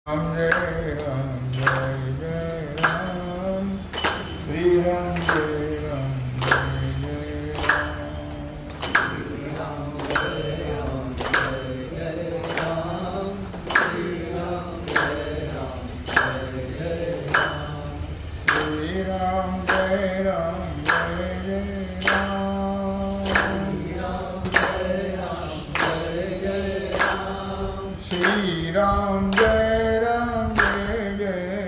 Ram Jai Ram Jai Jai Ram Sri Ram Jai Ram Jai Jai Ram Sri Ram Jai Ram Jai Jai Ram Sri Ram Jai Ram Jai Jai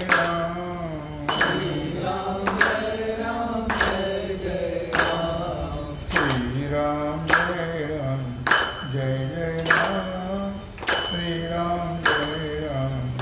Ram Sri Ram Jai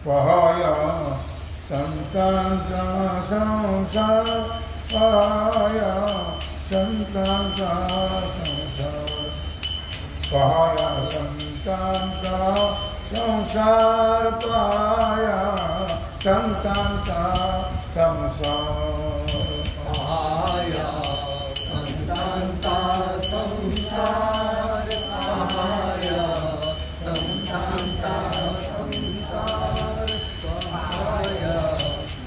Pahaya Santanta Samsar Pahaya Santanta Samsar Pahaya Santanta Samsar Pahaya Santanta Samsar Pahaya Santanta Samsar Pahaya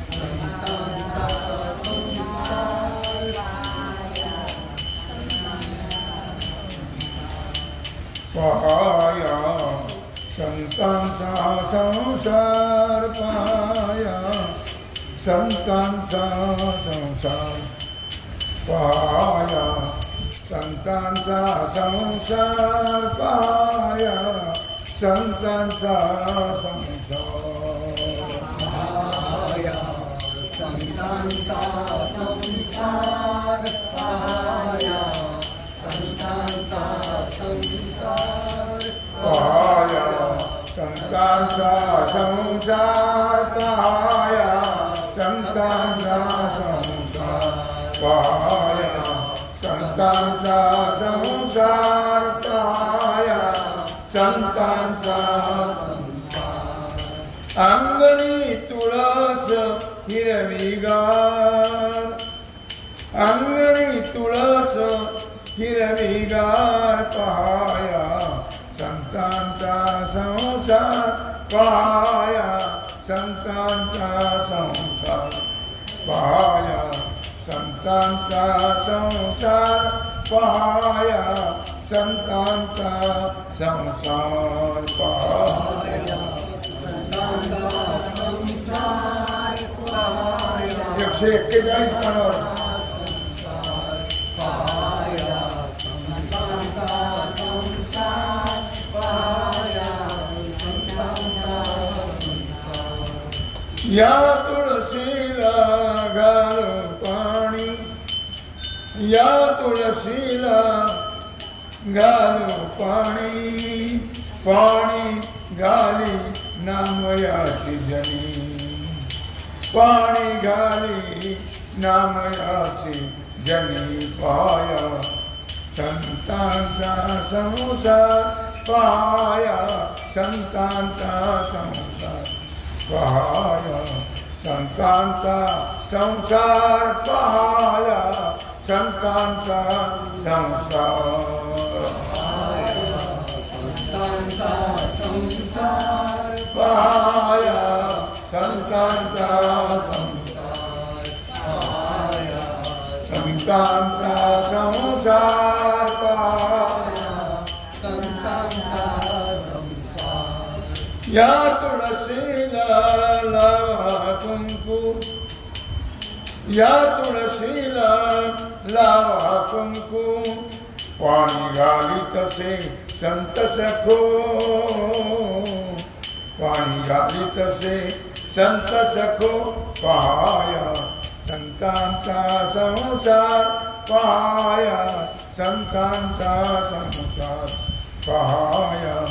Santanta Pahaya Santanta Samsar Pahaya Santanta Samsar Pahaya Santanta Samsar Pahaya Santanta Samsar Pahaya Santanta Samsar Pahaya Santanta Samsar Pahaya Santanta Samsar Pahaya Santanta Samsar Pahaya Santanta Samsar Pahaya Santanta Samsar Angani Tulas Hiramigar Angani Tulas Hiramigar Pahaya Santanta Samsar Pahaya Santanta Samsar Pahaya Santanta Samsar Pahaya Santanta Samsar Pahaya Santanta Samsar Pahaya 141 पानावर या तुळशीला घाल पाणी या तुळशीला घाल पाणी पाणी घाली नामयाची जनी पाणी घाली नामयाची जनी पाया संतांचा संसार पाया संतांचा संसार पहाया संतांचा संसार पहाया संतांचा संसार संतांचा संसार पहाया संतांचा संसार पहाया संतांचा संसार पहाया संतांचा संसार या तुळशीला लावा कुंकू या तुळशीला लावा कुंकू पाणी घाली तसे संत सखो पाणी घाली तसे संत सखो पहाया संतांचा संसार पहाया संतांचा संसार पहाया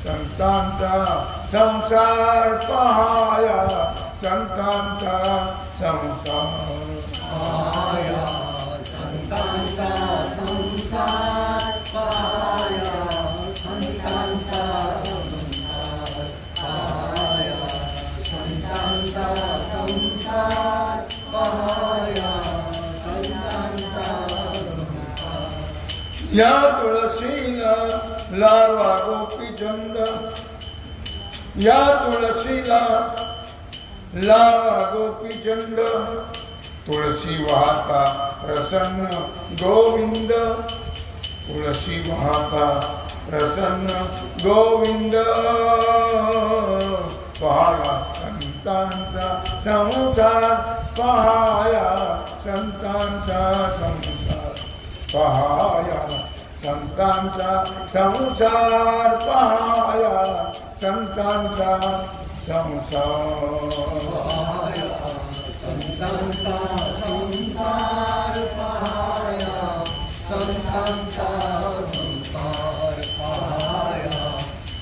संतांचा संसार पहाया संतांचा संसार पहाया संतांचा संसार या तुळशीला लावा गोपीचंद, या तुळशीला लावा गोपीचंद, तुळशी वाहता प्रसन्न गोविंद, तुळशी वाहता प्रसन्न गोविंद, पहाया संतांचा संसार, पहाया संतांचा संसार, पहाया संतांचा संसार, पहाया संतांचा संसार, पहाया संतांचा संसार, पहाया संतांचा संसार, पहाया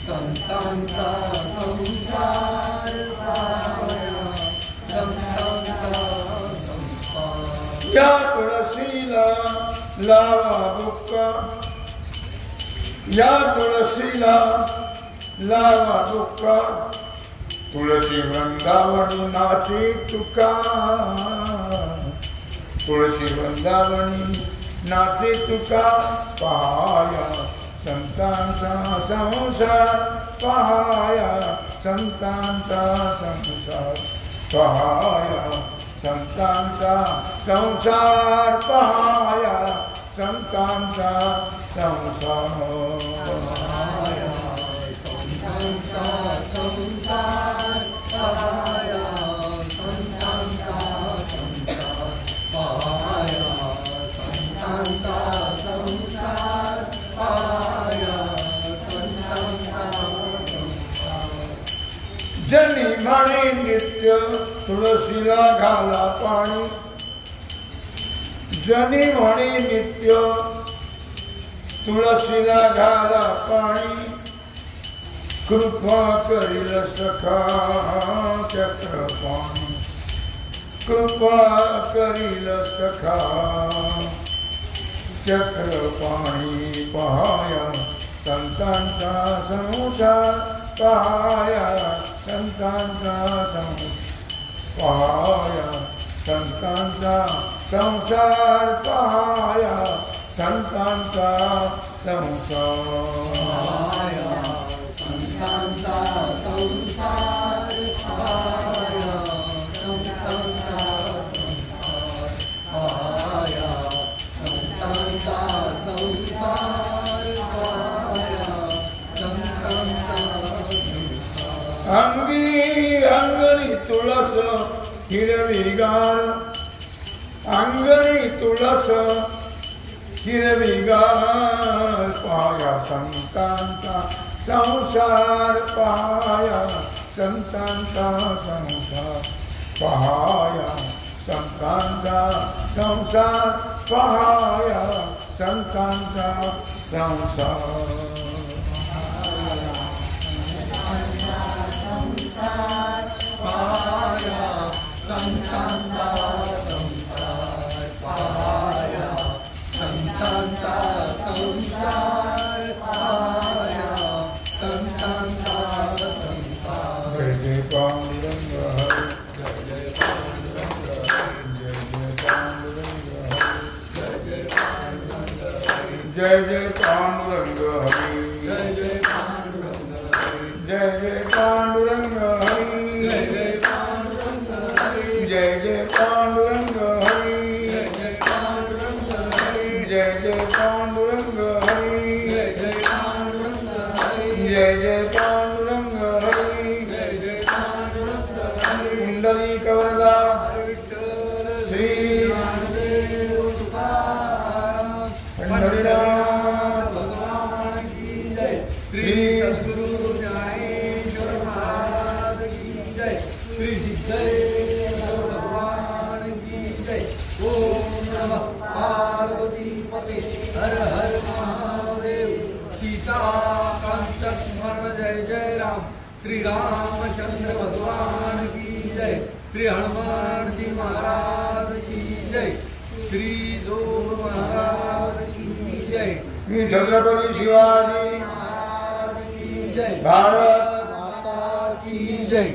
संतांचा संसार, पहाया संतांचा संसार. या तुळशीला लावा बुक्का, या तुळशीला लावा बुक्का, तुळशी वृंदावनी नाचे तुका, तुळशी वृंदावनी नाचे तुका, पहाया संतांचा संसार, पहाया संतांचा संसार, पहाया संतांचा संसार, पहाया संतांचा संसार, पहाया संतांचा संसार, पहाया संतांचा संसार, पहाया संतांचा संसार, पहाया संतांचा संसार. जनी म्हणे नित्य तुळशीला घाला पाणी, जनी म्हणे नित्य तुळशीला घाला पाणी, कृपा करील सखा चक्रपाणी, कृपा करील सखा चक्रपाणी, पहाया संतांचा संसार, पहाया संतांचा संसार, पहाया संतांचा संसार, पहाया संतांचा संसार, पहाया संतांचा संसार, पहाया संतांचा संसार, पहाया संतांचा संसार, पहाया संतांचा संसार. अंगी अंगणी तुळस हिरवीगार, अंगणी तुळस हिरवीगार, पहाया संतांचा संसार, पहाया संतांचा संसार, पहाया संतांचा संसार, पहाया संतांचा संसार, पहाया संतांचा संसार, पहाया संतांचा संसार, पहाया संतांचा संसार. जय जय पांडुरंग हरे, जय जय पांडुरंग हरे, जय जय पांडुरंग हरे, जय जय पांडुरंग हरे, जय जय पांडुरंग हरे, जय जय पांडुरंग हरे, जय जय पांडुरंग हरे, जय जय पांडुरंग हरे, जय जय पांडुरंग हरे, जय जय पांडुरंग हरे, जय जय पांडुरंग हरे, जय जय पांडुरंग हरे. कुंडलिक वरदा श्री ज्ञानदेव तुकाराम पंढरीनाथ भगवान की जय, श्री सद्गुरु ज्ञानेश्वर महाराज की जय, श्री सिद्धेश्वर भगवान की जय. ओम नमः पार्वती पते, हर हर महादेव. सीता कांत स्मरण जय जय राम, श्री रामचंद्र भगवान की जय, श्री हनुमान जी महाराज की जय, श्री जोग महाराज की जय, श्री छत्रपति शिवाजी महाराज की जय, भारत माता की जय.